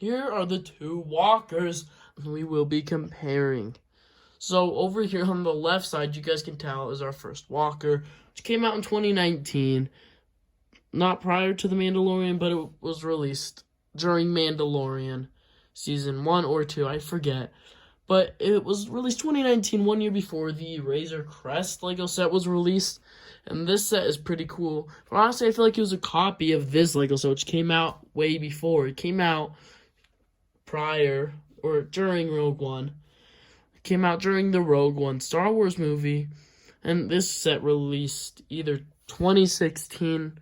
here are the two walkers we will be comparing. So over here on the left side, you guys can tell is our first walker, which came out in 2019. Not prior to The Mandalorian, but it was released during Mandalorian Season 1 or 2, I forget. But it was released 2019, 1 year before the Razor Crest Lego set was released. And this set is pretty cool. But honestly, I feel like it was a copy of this Lego set, which came out way before. It came out prior, or during Rogue One. It came out during the Rogue One Star Wars movie. And this set released either 2016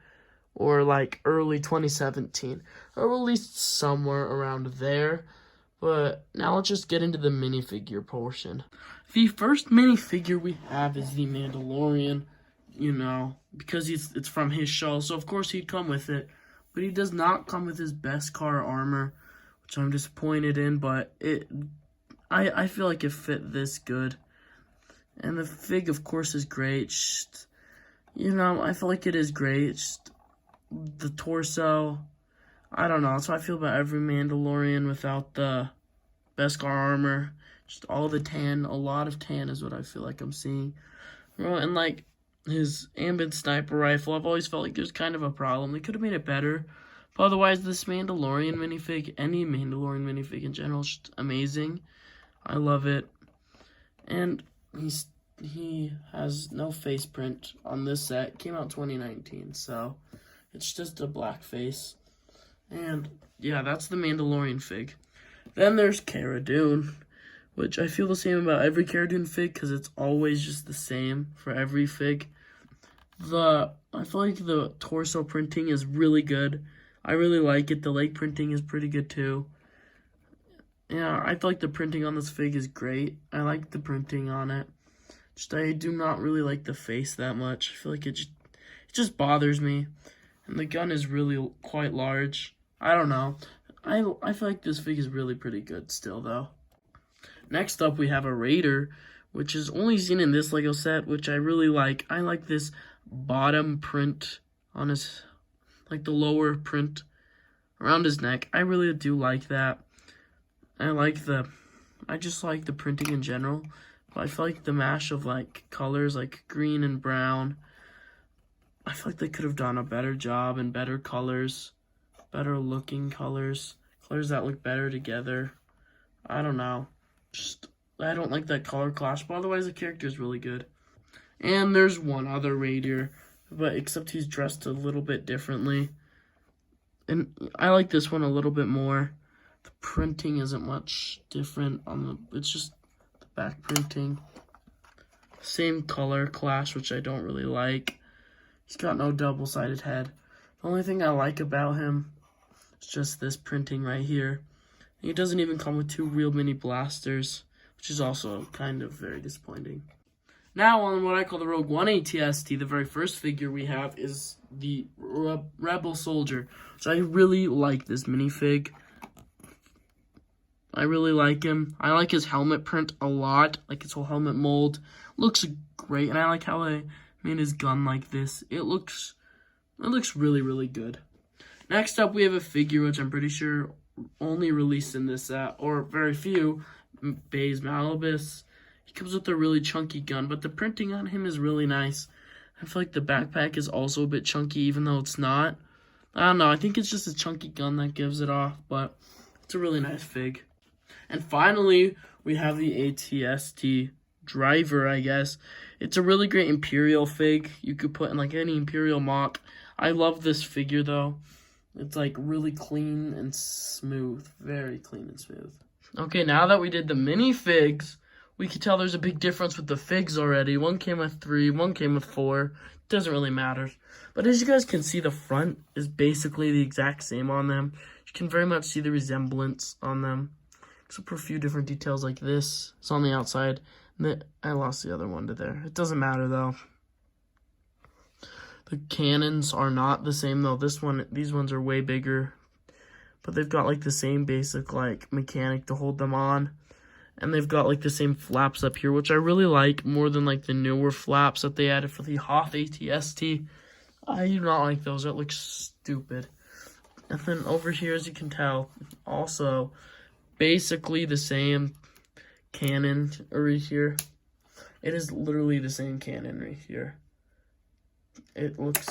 or like early 2017. Or released somewhere around there. But now let's just get into the minifigure portion. The first minifigure we have is the Mandalorian, because it's from his show. So of course he'd come with it. But he does not come with his Beskar armor, which I'm disappointed in, but I feel like it fit this good. And the fig, of course, is great. I feel like it is great. The torso, I don't know. That's how I feel about every Mandalorian without the Beskar armor. Just all the tan, a lot of tan is what I feel like I'm seeing. And like his Ambit sniper rifle, I've always felt like there's kind of a problem. They could have made it better. But otherwise, this Mandalorian minifig, any Mandalorian minifig in general, is just amazing. I love it. And he has no face print on this set. It came out in 2019, so it's just a black face. And yeah, that's the Mandalorian fig. Then there's Cara Dune, which I feel the same about every Cara Dune fig because it's always just the same for every fig. I feel like the torso printing is really good. I really like it. The leg printing is pretty good too. Yeah, I feel like the printing on this fig is great. I like the printing on it. I do not really like the face that much. I feel like it just bothers me. And the gun is really quite large. I don't know. I feel like this fig is really pretty good still, though. Next up, we have a Raider, which is only seen in this Lego set, which I really like. I like this bottom print on his, like the lower print around his neck. I really do like that. I just like the printing in general. But I feel like the mash of like colors like green and brown, I feel like they could have done a better job and better colors, better looking colors that look better together. I don't know. I don't like that color clash, but otherwise the character is really good. And there's one other Raider, but except he's dressed a little bit differently. And I like this one a little bit more. The printing isn't much different it's just the back printing. Same color clash, which I don't really like. He's got no double-sided head. The only thing I like about him is just this printing right here. He doesn't even come with two real mini blasters, which is also kind of very disappointing. Now, on what I call the Rogue One ATST, the very first figure we have is the Rebel Soldier. So I really like this minifig. I really like him. I like his helmet print a lot, like his whole helmet mold. Looks great, and I like how I made his gun like this. It looks really, really good. Next up, we have a figure which I'm pretty sure only released in this set, or very few, Baze Malbus. He comes with a really chunky gun, but the printing on him is really nice. I feel like the backpack is also a bit chunky, even though it's not. I don't know, I think it's just a chunky gun that gives it off, but it's a really nice fig. And finally, we have the ATST driver, I guess. It's a really great Imperial fig. You could put in like any Imperial mock. I love this figure though. It's like really clean and smooth. Very clean and smooth. Okay, now that we did the minifigs, we can tell there's a big difference with the figs already. One came with 3, one came with 4. It doesn't really matter. But as you guys can see, the front is basically the exact same on them. You can very much see the resemblance on them. Except for a few different details like this. It's on the outside. I lost the other one to there. It doesn't matter though. The cannons are not the same though. These ones are way bigger. But they've got like the same basic like mechanic to hold them on. And they've got like the same flaps up here, which I really like more than like the newer flaps that they added for the Hoth ATST. I do not like those. That looks stupid. And then over here, as you can tell, also basically the same cannon right here. It is literally the same cannon right here. It looks,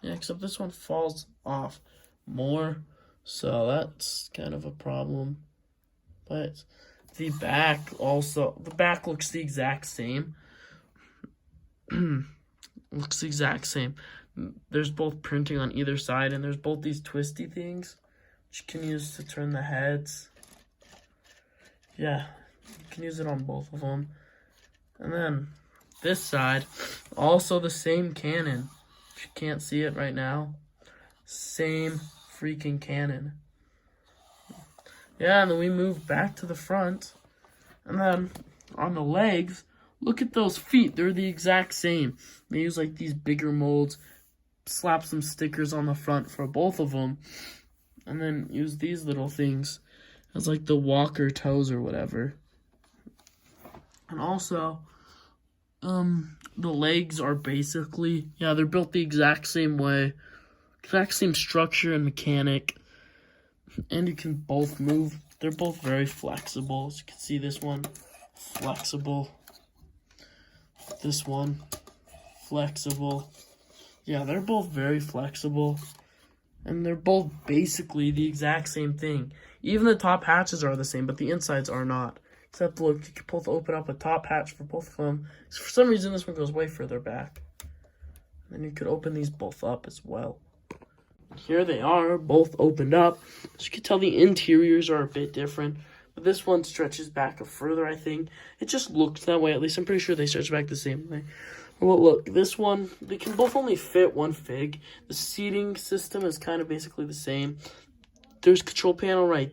yeah, except this one falls off more, so that's kind of a problem. But the back also, the back looks the exact same. Looks the exact same. There's both printing on either side, and there's both these twisty things which you can use to turn the heads. Yeah, you can use it on both of them. And then this side, also the same cannon. If you can't see it right now, same freaking cannon. Yeah, and then we move back to the front. And then on the legs, look at those feet. They're the exact same. They use like these bigger molds, slap some stickers on the front for both of them, and then use these little things as like the walker toes or whatever. And also, the legs are basically, yeah, they're built the exact same way, exact same structure and mechanic, and you can both move. They're both very flexible. As you can see, this one flexible, this one flexible. Yeah, they're both very flexible, and they're both basically the exact same thing. Even the top hatches are the same, but the insides are not. Except, look, you can both open up a top hatch for both of them. For some reason, this one goes way further back. And you could open these both up as well. Here they are, both opened up. As you can tell, the interiors are a bit different. But this one stretches back further, I think. It just looks that way. At least I'm pretty sure they stretch back the same way. Well, look, this one, they can both only fit one fig. The seating system is kind of basically the same. There's control panel right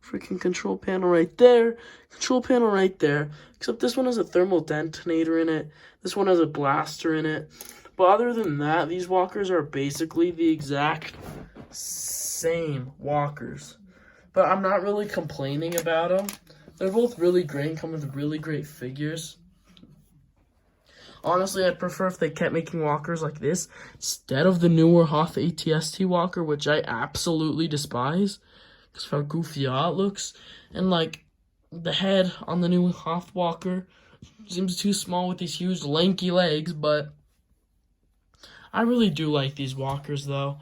freaking control panel right there, control panel right there, except this one has a thermal detonator in it, this one has a blaster in it, but other than that, these walkers are basically the exact same walkers, but I'm not really complaining about them. They're both really great and come with really great figures. Honestly, I'd prefer if they kept making walkers like this instead of the newer Hoth ATST walker, which I absolutely despise. Because of how goofy it looks. And like the head on the new Hoth walker seems too small with these huge lanky legs, but I really do like these walkers though.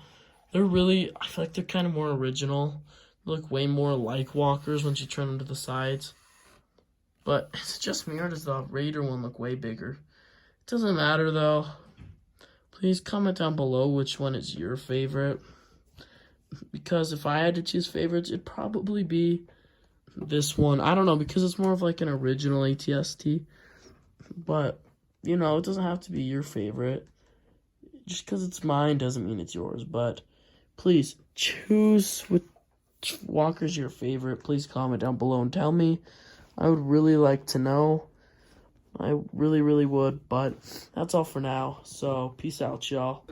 They're really, I feel like they're kind of more original. They look way more like walkers once you turn them to the sides. But it's just me, or does the Raider one look way bigger? It doesn't matter though. Please comment down below which one is your favorite. Because if I had to choose favorites, it'd probably be this one. I don't know, because it's more of like an original ATST. But, you know, it doesn't have to be your favorite. Just because it's mine doesn't mean it's yours. But please choose which walker's your favorite. Please comment down below and tell me. I would really like to know. I really, really would. But that's all for now. So, peace out, y'all.